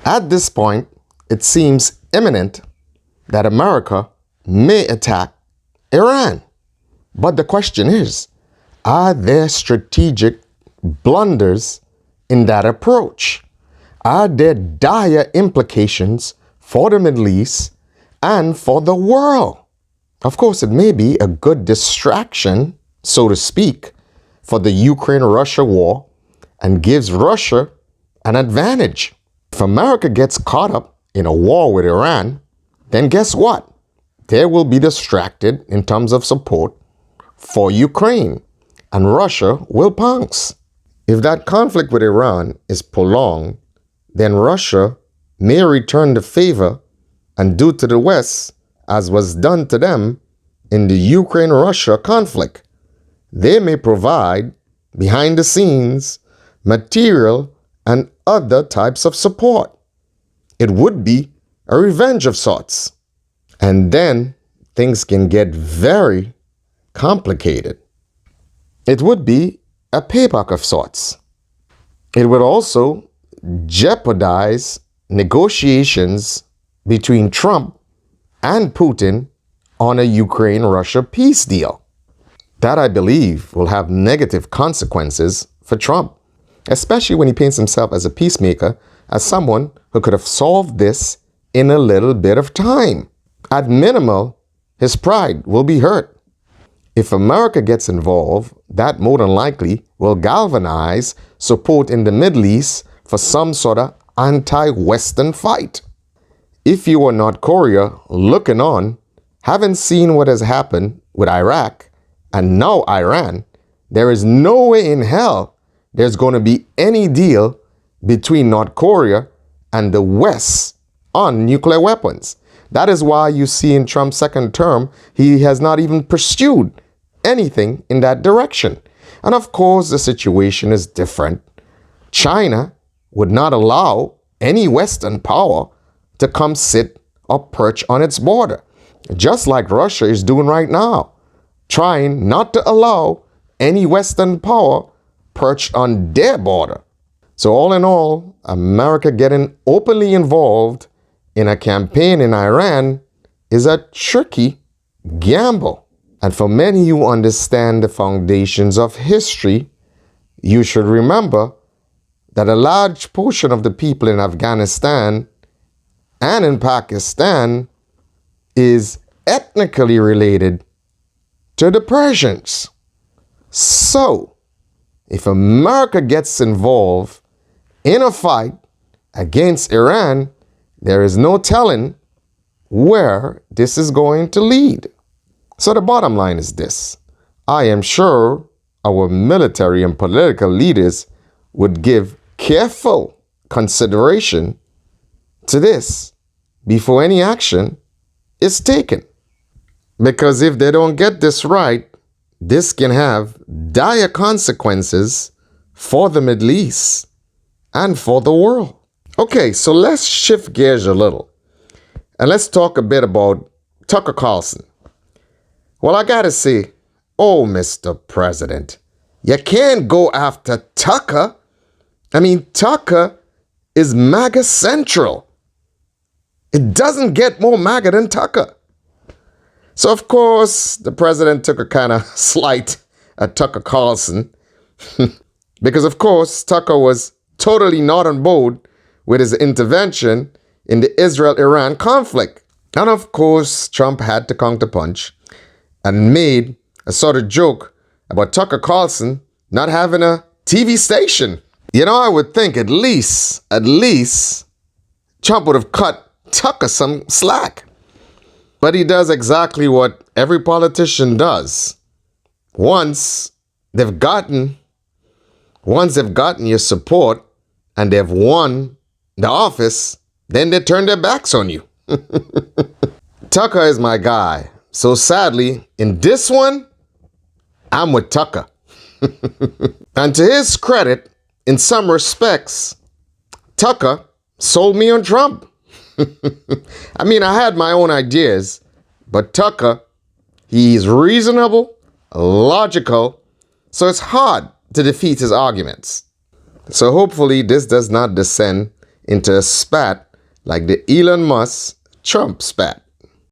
At this point, it seems imminent that America may attack Iran. But the question is, are there strategic blunders in that approach? Are there dire implications for the Middle East and for the world? Of course, it may be a good distraction, so to speak, for the Ukraine-Russia war and gives Russia an advantage. If America gets caught up in a war with Iran, then guess what? They will be distracted in terms of support for Ukraine, and Russia will pounce. If that conflict with Iran is prolonged, then Russia may return the favor and do to the West as was done to them in the Ukraine-Russia conflict. They may provide, behind the scenes, material and other types of support. It would be a revenge of sorts. And then things can get very complicated. It would be a payback of sorts. It would also jeopardize negotiations between Trump and Putin on a Ukraine-Russia peace deal. That, I believe, will have negative consequences for Trump, especially when he paints himself as a peacemaker, as someone who could have solved this in a little bit of time. At minimal, his pride will be hurt. If America gets involved, that more than likely will galvanize support in the Middle East for some sort of anti-Western fight. If you are North Korea looking on, having seen what has happened with Iraq and now Iran, there is no way in hell there's going to be any deal between North Korea and the West on nuclear weapons. That is why you see in Trump's second term, he has not even pursued anything in that direction. And of course, the situation is different. China would not allow any Western power to come sit or perch on its border, just like Russia is doing right now, trying not to allow any Western power perched on their border. So all in all, America getting openly involved in a campaign in Iran is a tricky gamble. And for many who understand the foundations of history, you should remember that a large portion of the people in Afghanistan and in Pakistan is ethnically related to the Persians. So, if America gets involved in a fight against Iran, there is no telling where this is going to lead. So the bottom line is this. I am sure our military and political leaders would give careful consideration to this before any action is taken. Because if they don't get this right, this can have dire consequences for the Middle East and for the world. Okay, so let's shift gears a little and let's talk a bit about Tucker Carlson. Well, I gotta say, oh, Mr. President, you can't go after Tucker. I mean, Tucker is MAGA central. It doesn't get more MAGA than Tucker. So, of course, the president took a kind of slight at Tucker Carlson because, of course, Tucker was totally not on board with his intervention in the Israel-Iran conflict. And, of course, Trump had to counterpunch and made a sort of joke about Tucker Carlson not having a TV station. You know, I would think at least Trump would have cut Tucker some slack. But he does exactly what every politician does. Once they've gotten your support and they've won the office, then they turn their backs on you. Tucker is my guy. So sadly, in this one, I'm with Tucker. And to his credit, in some respects, Tucker sold me on Trump. I mean, I had my own ideas, but Tucker, he's reasonable, logical, so it's hard to defeat his arguments. So hopefully this does not descend into a spat like the Elon Musk Trump spat.